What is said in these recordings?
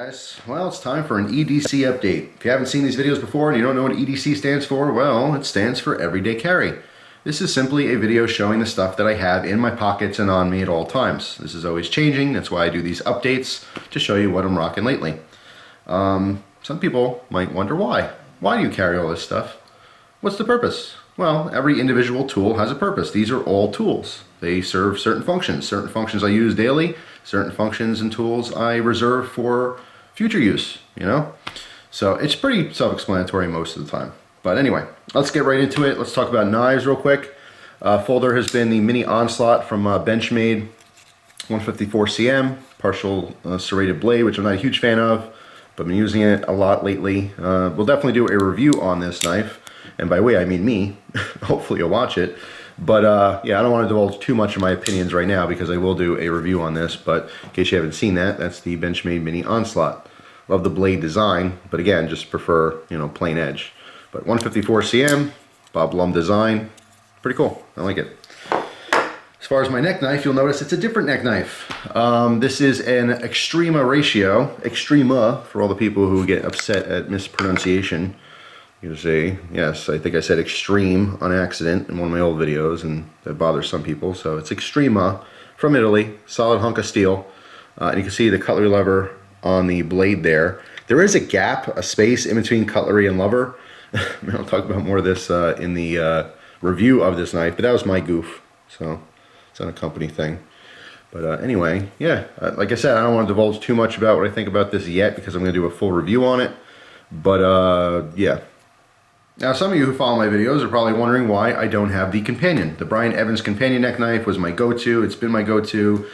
Guys, well, it's time for an EDC update. If you haven't seen these videos before and you don't know what EDC stands for, well, it stands for Everyday Carry. This is simply a video showing the stuff that I have in my pockets and on me at all times. This is always changing. That's why I do these updates, to show you what I'm rocking lately. Some people might wonder why. Why do you carry all this stuff? What's the purpose? Well, every individual tool has a purpose. These are all tools. They serve certain functions. Certain functions I use daily, certain functions and tools I reserve for future use, you know? So it's pretty self-explanatory most of the time. But anyway, let's get right into it. Let's talk about knives real quick. Folder has been the Mini Onslaught from Benchmade 154 cm, partial serrated blade, which I'm not a huge fan of, but I've been using it a lot lately. We'll definitely do a review on this knife. And by we, I mean me. Hopefully you'll watch it. But yeah, I don't want to divulge too much of my opinions right now because I will do a review on this. But in case you haven't seen that, that's the Benchmade Mini Onslaught. Love the blade design, but again, just prefer, you know, plain edge. But 154 cm, Bob Lum design, pretty cool. I like it. As far as my neck knife, you'll notice it's a different neck knife. This is an Extrema ratio, Extrema for all the people who get upset at mispronunciation. You say, yes, I think I said extreme on accident in one of my old videos, and that bothers some people. So it's Extrema from Italy, solid hunk of steel. And you can see the cutlery lever on the blade there. There is a gap, a space in between cutlery and lever. I'll talk about more of this in the review of this knife, but that was my goof. So it's not a company thing. But anyway, yeah, like I said, I don't want to divulge too much about what I think about this yet because I'm going to do a full review on it. But yeah. Now, some of you who follow my videos are probably wondering why I don't have the companion. The Brian Evans companion neck knife was my go-to. It's been my go-to.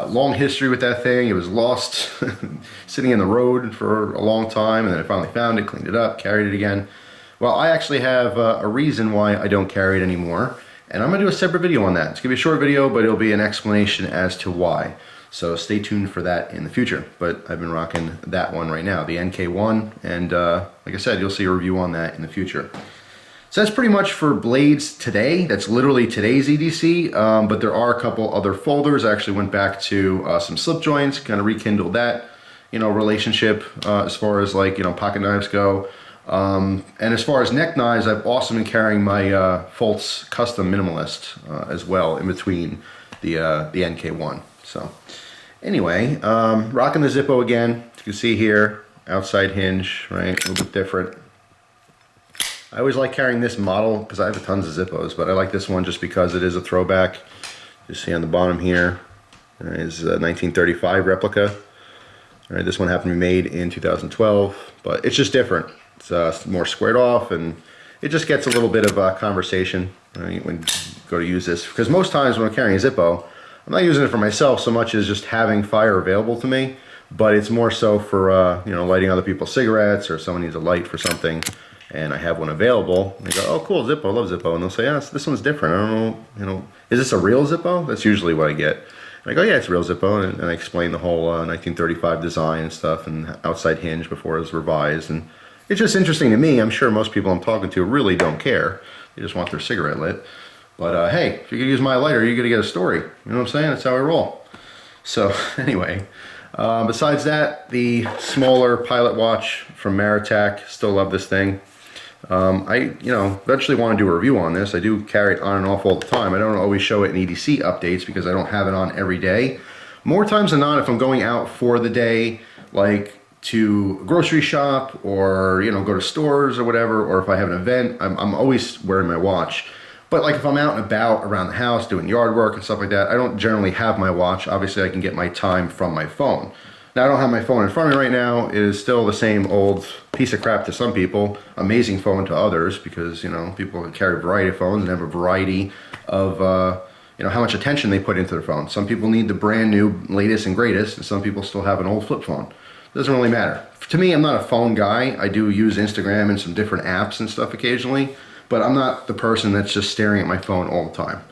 Long history with that thing. It was lost sitting in the road for a long time, and then I finally found it, cleaned it up, carried it again. Well, I actually have a reason why I don't carry it anymore, and I'm going to do a separate video on that. It's going to be a short video, but it'll be an explanation as to why. So stay tuned for that in the future. But I've been rocking that one right now, the NK1, and like I said, you'll see a review on that in the future. So that's pretty much for blades today. That's literally today's EDC, but there are a couple other folders. I actually went back to some slip joints, kind of rekindled that, you know, relationship as far as, like, you know, pocket knives go. And as far as neck knives, I've also been carrying my Foltz Custom Minimalist as well in between the NK1. So anyway, rocking the Zippo again. As you can see here, outside hinge, right? A little bit different. I always like carrying this model because I have tons of Zippos, but I like this one just because it is a throwback. You see on the bottom here is a 1935 replica. All right, this one happened to be made in 2012, but it's just different. It's more squared off, and it just gets a little bit of conversation, right, when you go to use this. Because most times when I'm carrying a Zippo, I'm not using it for myself so much as just having fire available to me, but it's more so for you know, lighting other people's cigarettes, or someone needs a light for something, and I have one available. And they go, "Oh, cool, Zippo, I love Zippo," and they'll say, "Yeah, this one's different. I don't know, you know, is this a real Zippo?" That's usually what I get. And I go, "Yeah, it's a real Zippo," and I explain the whole 1935 design and stuff, and outside hinge before it was revised, and it's just interesting to me. I'm sure most people I'm talking to really don't care. They just want their cigarette lit. But hey, if you're gonna use my lighter, you're gonna get a story. You know what I'm saying? That's how I roll. So anyway, besides that, the smaller pilot watch from Maritac, still love this thing. I, you know, eventually want to do a review on this. I do carry it on and off all the time. I don't always show it in EDC updates because I don't have it on every day. More times than not, if I'm going out for the day, like to grocery shop, or, you know, go to stores or whatever, or if I have an event, I'm always wearing my watch. But like if I'm out and about around the house doing yard work and stuff like that, I don't generally have my watch. Obviously I can get my time from my phone. Now I don't have my phone in front of me right now. It is still the same old piece of crap to some people, amazing phone to others, because, you know, people carry a variety of phones and have a variety of you know, how much attention they put into their phone. Some people need the brand new latest and greatest, and some people still have an old flip phone. Doesn't really matter. To me, I'm not a phone guy. I do use Instagram and some different apps and stuff occasionally, but I'm not the person that's just staring at my phone all the time.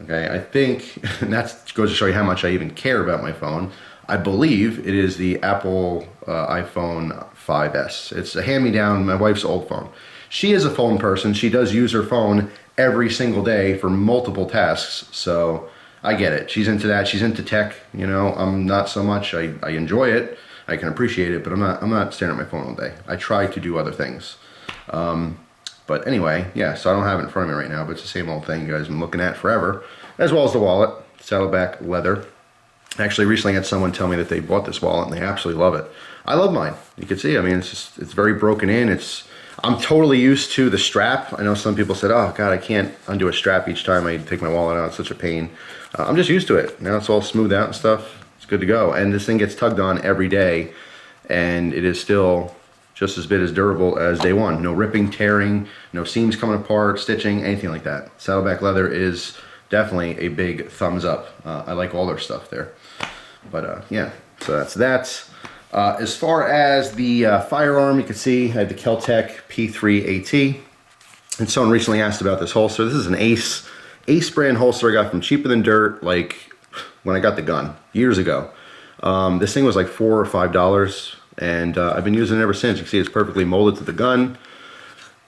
Okay, I think, and that goes to show you how much I even care about my phone. I believe it is the Apple iPhone 5S. It's a hand-me-down, my wife's old phone. She is a phone person. She does use her phone every single day for multiple tasks, so I get it. She's into that. She's into tech, you know. I'm not so much. I enjoy it. I can appreciate it, but I'm not staring at my phone all day. I try to do other things. But anyway, yeah, so I don't have it in front of me right now, but it's the same old thing you guys have been looking at forever, as well as the wallet, saddleback leather. I actually recently had someone tell me that they bought this wallet and they absolutely love it. I love mine. You can see, I mean, it's very broken in. I'm totally used to the strap. I know some people said, oh God, I can't undo a strap each time I take my wallet out. It's such a pain. I'm just used to it. Now it's all smoothed out and stuff. It's good to go. And this thing gets tugged on every day, and it is still just as bit as durable as day one. No ripping, tearing, no seams coming apart, stitching, anything like that. Saddleback leather is definitely a big thumbs up. I like all their stuff there. But yeah, so that's that. As far as the firearm, you can see I had the Kel-Tec P3 AT. And someone recently asked about this holster. This is an Ace brand holster I got from Cheaper Than Dirt, like when I got the gun years ago. This thing was like $4 or $5, and I've been using it ever since. You can see it's perfectly molded to the gun.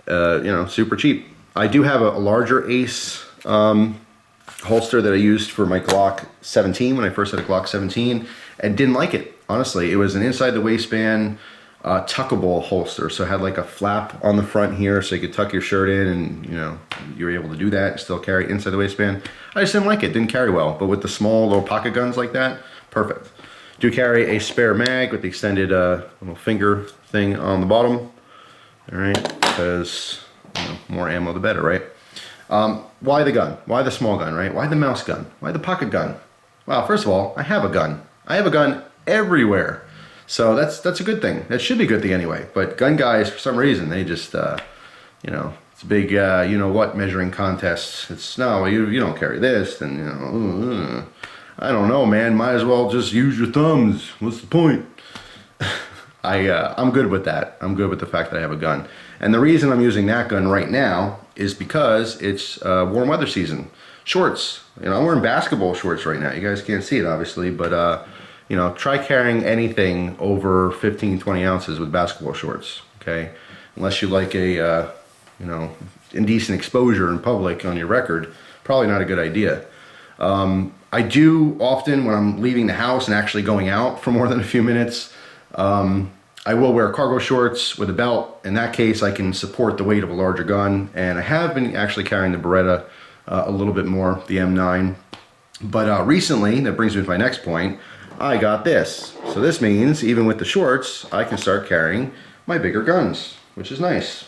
You know, super cheap. I do have a larger Ace holster that I used for my Glock 17 when I first had a Glock 17, and didn't like it. Honestly, it was an inside the waistband tuckable holster, so it had like a flap on the front here so you could tuck your shirt in, and you know, you were able to do that and still carry it inside the waistband. I just didn't like it, didn't carry well. But with the small little pocket guns like that, perfect. Do carry a spare mag with the extended little finger thing on the bottom. All right, because you know, more ammo the better, right? Why the gun? Why the small gun, right? Why the mouse gun? Why the pocket gun? Well, first of all, I have a gun. I have a gun everywhere. So that's a good thing. That should be a good thing anyway. But gun guys, for some reason, they just, you know, it's a big, you know what, measuring contest. It's, no, you don't carry this, then, you know, I don't know, man. Might as well just use your thumbs. What's the point? I'm good with that. I'm good with the fact that I have a gun. And the reason I'm using that gun right now is because it's warm weather season. Shorts. You know, I'm wearing basketball shorts right now. You guys can't see it, obviously, but, you know, try carrying anything over 15, 20 ounces with basketball shorts, okay? Unless you like a, you know, indecent exposure in public on your record, probably not a good idea. I do often, when I'm leaving the house and actually going out for more than a few minutes, I will wear cargo shorts with a belt. In that case, I can support the weight of a larger gun, and I have been actually carrying the Beretta a little bit more, the M9. But recently, that brings me to my next point, I got this. So this means, even with the shorts, I can start carrying my bigger guns, which is nice.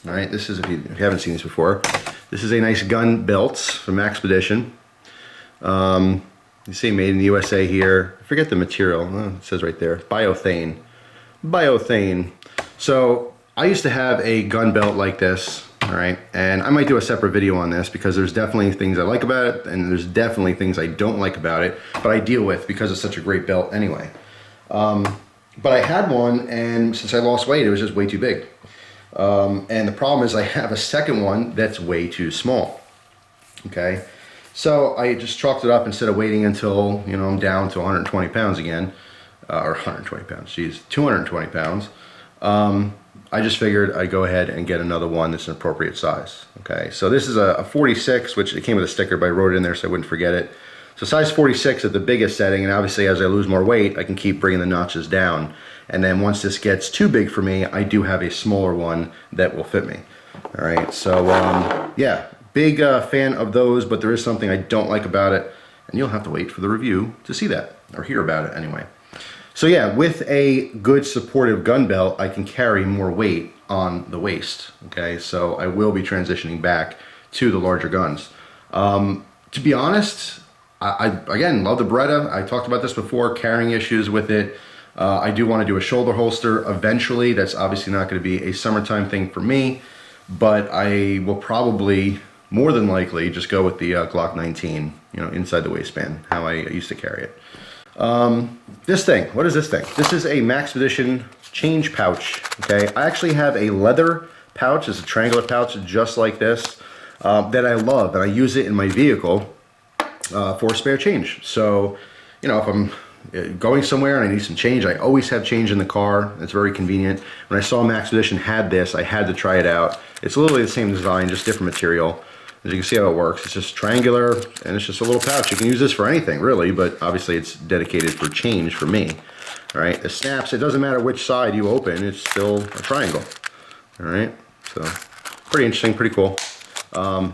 All right, this is, if you haven't seen this before, this is a nice gun belt from Expedition. You see made in the USA here. I forget the material. Oh, it says right there, biothane. Biothane. So I used to have a gun belt like this, all right, and I might do a separate video on this because there's definitely things I like about it and there's definitely things I don't like about it, but I deal with because it's such a great belt anyway. But I had one, and since I lost weight, it was just way too big. And the problem is I have a second one that's way too small, okay? So I just chalked it up instead of waiting until, you know, I'm down to 120 pounds again, or 120 pounds, geez, 220 pounds. I just figured I'd go ahead and get another one that's an appropriate size, okay? So this is a 46, which it came with a sticker, but I wrote it in there so I wouldn't forget it. So size 46 at the biggest setting, and obviously as I lose more weight, I can keep bringing the notches down. And then once this gets too big for me, I do have a smaller one that will fit me. All right, so yeah, big fan of those, but there is something I don't like about it, and you'll have to wait for the review to see that, or hear about it anyway. So yeah, with a good supportive gun belt, I can carry more weight on the waist, okay? So I will be transitioning back to the larger guns. To be honest, I again, love the Beretta. I talked about this before, carrying issues with it. I do want to do a shoulder holster eventually. That's obviously not going to be a summertime thing for me, but I will probably, more than likely, just go with the Glock 19, you know, inside the waistband, how I used to carry it. This thing, what is this thing? This is a Maxpedition change pouch, okay? I actually have a leather pouch, it's a triangular pouch just like this, that I love, and I use it in my vehicle for spare change. So, you know, if I'm going somewhere and I need some change, I always have change in the car. It's very convenient. When I saw Maxpedition had this, I had to try it out. It's literally the same design, just different material. As you can see how it works, it's just triangular, and it's just a little pouch. You can use this for anything, really, but obviously it's dedicated for change for me. All right, it snaps. It doesn't matter which side you open, it's still a triangle. All right, so pretty interesting, pretty cool.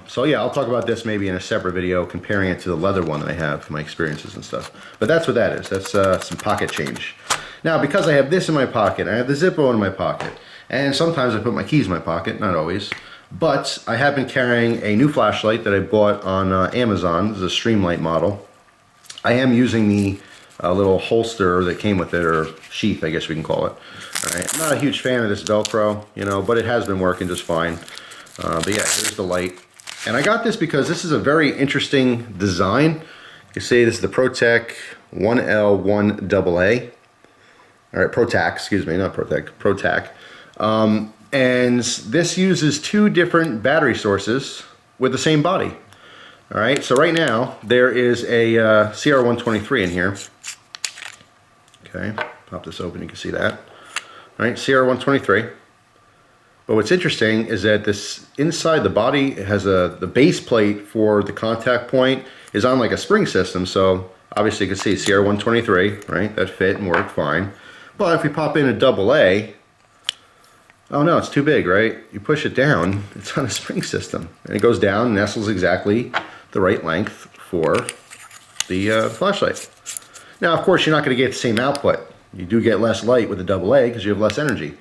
So yeah, I'll talk about this maybe in a separate video, comparing it to the leather one that I have, my experiences and stuff. But that's what that is. That's some pocket change. Now, because I have this in my pocket, I have the Zippo in my pocket, and sometimes I put my keys in my pocket, not always. But I have been carrying a new flashlight that I bought on Amazon. This is a Streamlight model. I am using the little holster that came with it, or sheath, I guess we can call it. All right. I'm not a huge fan of this Velcro, you know, but it has been working just fine. But yeah, here's the light. And I got this because this is a very interesting design. You see, this is the ProTech 1L1AA. All right, ProTac, excuse me, not ProTech, ProTac. And this uses two different battery sources with the same body. All right, so right now there is a CR123 in here. Okay, pop this open, you can see that. All right, CR123. But what's interesting is that this inside the body has the base plate for the contact point is on like a spring system. So obviously you can see CR123, right? That fit and worked fine. But if we pop in a AA, oh no, it's too big, right? You push it down, it's on a spring system. And it goes down and nestles exactly the right length for the flashlight. Now, of course, you're not going to get the same output. You do get less light with the AA because you have less energy.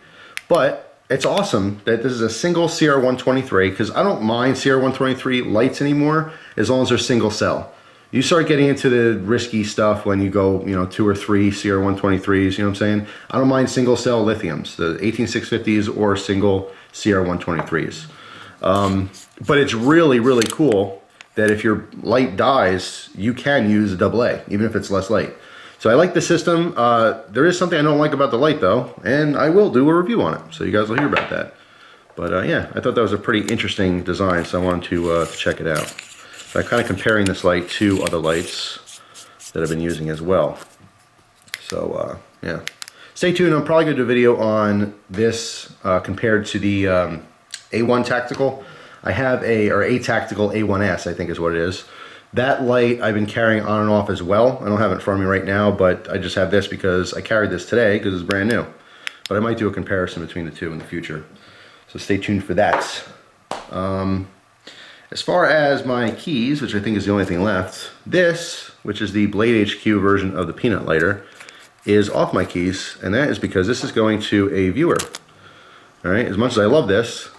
But it's awesome that this is a single CR123, because I don't mind CR123 lights anymore as long as they're single cell. You start getting into the risky stuff when you go, you know, 2 or 3 CR123s, you know what I'm saying? I don't mind single cell lithiums, the 18650s or single CR123s. But it's really, really cool that if your light dies, you can use a AA, even if it's less light. So I like the system. There is something I don't like about the light though, and I will do a review on it, so you guys will hear about that. But yeah, I thought that was a pretty interesting design, so I wanted to check it out. So I'm kind of comparing this light to other lights that I've been using as well. So yeah, stay tuned. I'm probably going to do a video on this compared to the A1 Tactical. I have a Tactical A1S, I think is what it is. That light I've been carrying on and off as well. I don't have it in front of me right now, but I just have this because I carried this today because it's brand new. But I might do a comparison between the two in the future. So stay tuned for that. As far as my keys, which I think is the only thing left, this, which is the Blade HQ version of the peanut lighter, is off my keys, and that is because this is going to a viewer. All right, as much as I love this,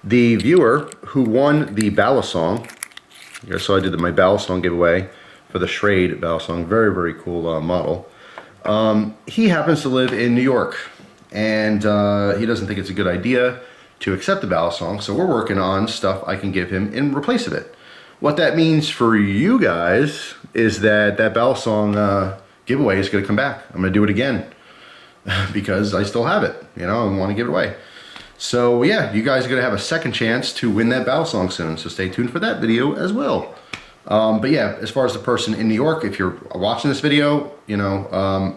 the viewer who won the Ballast Song, so I did my Ballast Song giveaway for the Schrade Ballast Song, very, very cool model. He happens to live in New York, and he doesn't think it's a good idea to accept the Ballast Song, so we're working on stuff I can give him in replace of it. What that means for you guys is that Ballast Song giveaway is going to come back. I'm going to do it again because I still have it, you know, and want to give it away. So yeah, you guys are going to have a second chance to win that Ballast Song soon, so stay tuned for that video as well. But yeah, as far as the person in New York, if you're watching this video, you know,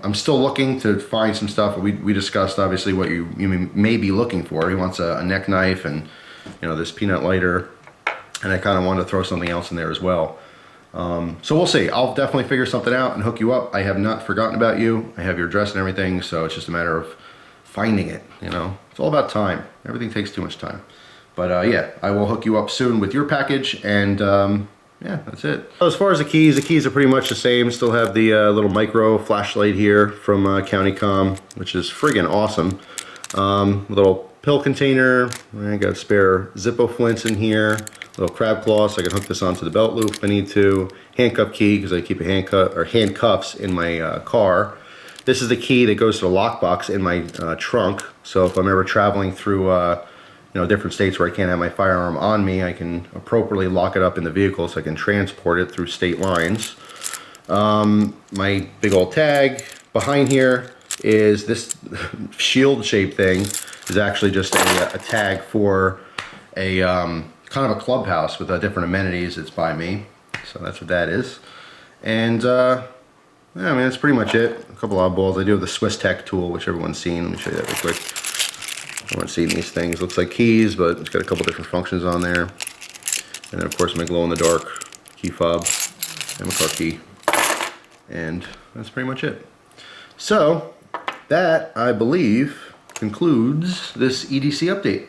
I'm still looking to find some stuff. We discussed obviously what you may be looking for. He wants a neck knife and, you know, this peanut lighter, and I kind of wanted to throw something else in there as well. So we'll see. I'll definitely figure something out and hook you up. I have not forgotten about you. I have your address and everything, so it's just a matter of finding it, you know. It's all about time. Everything takes too much time. But yeah, I will hook you up soon with your package, and yeah, that's it. As far as the keys are pretty much the same. Still have the little micro flashlight here from CountyCom, which is friggin' awesome. Little pill container. I got a spare Zippo flints in here. Little crab claw, so I can hook this onto the belt loop if I need to. Handcuff key, because I keep a handcuffs in my car. This is the key that goes to the lockbox in my trunk. So if I'm ever traveling through you know, different states where I can't have my firearm on me, I can appropriately lock it up in the vehicle so I can transport it through state lines. My big old tag behind here is this shield shaped thing is actually just a tag for a kind of a clubhouse with different amenities that's by me. So that's what that is. And yeah, I mean, that's pretty much it. A couple oddballs. I do have the Swiss Tech tool, which everyone's seen. Let me show you that real quick. Everyone's seen these things. Looks like keys, but it's got a couple different functions on there. And then, of course, my glow-in-the-dark key fob and my car key. And that's pretty much it. So that, I believe, concludes this EDC update.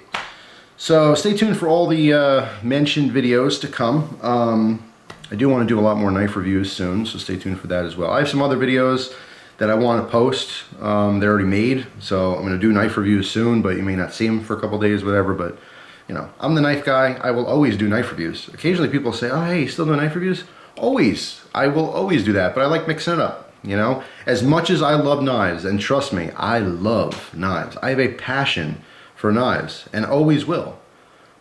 So stay tuned for all the mentioned videos to come. I do want to do a lot more knife reviews soon, so stay tuned for that as well. I have some other videos that I want to post. They're already made, so I'm going to do knife reviews soon, but you may not see them for a couple days, whatever. But you know, I'm the knife guy. I will always do knife reviews. Occasionally people say, oh, hey, you still do knife reviews? Always. I will always do that, but I like mixing it up, you know? As much as I love knives, and trust me, I love knives. I have a passion for knives, and always will.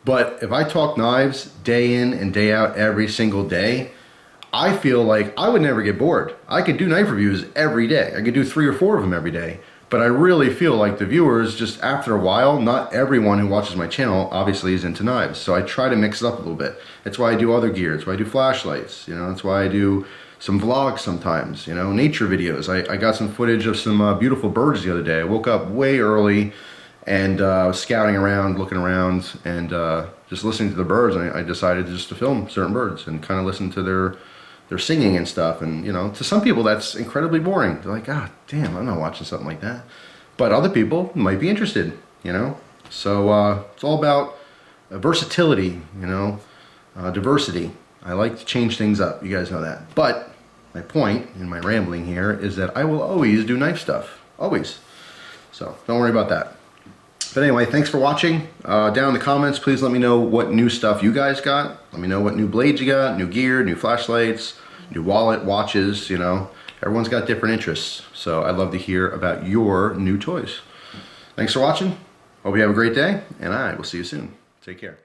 But if I talk knives day in and day out every single day, I feel like I would never get bored. I could do knife reviews every day. I could do 3 or 4 of them every day. But I really feel like the viewers, just after a while, not everyone who watches my channel obviously is into knives. So I try to mix it up a little bit. That's why I do other gear. That's why I do flashlights. You know, that's why I do some vlogs sometimes, you know, nature videos. I got some footage of some beautiful birds the other day. I woke up way early and was scouting around, looking around, and just listening to the birds. And I decided just to film certain birds and kind of listen to their singing and stuff. And you know, to some people that's incredibly boring. They're like, ah, damn, I'm not watching something like that. But other people might be interested, you know. So it's all about versatility, you know, diversity. I like to change things up, you guys know that. But my point in my rambling here is that I will always do knife stuff, always. So don't worry about that. But anyway, thanks for watching. Down in the comments, please let me know what new stuff you guys got. Let me know what new blades you got, new gear, new flashlights, new wallet, watches, you know. Everyone's got different interests. So I'd love to hear about your new toys. Thanks for watching. Hope you have a great day, and I will see you soon. Take care.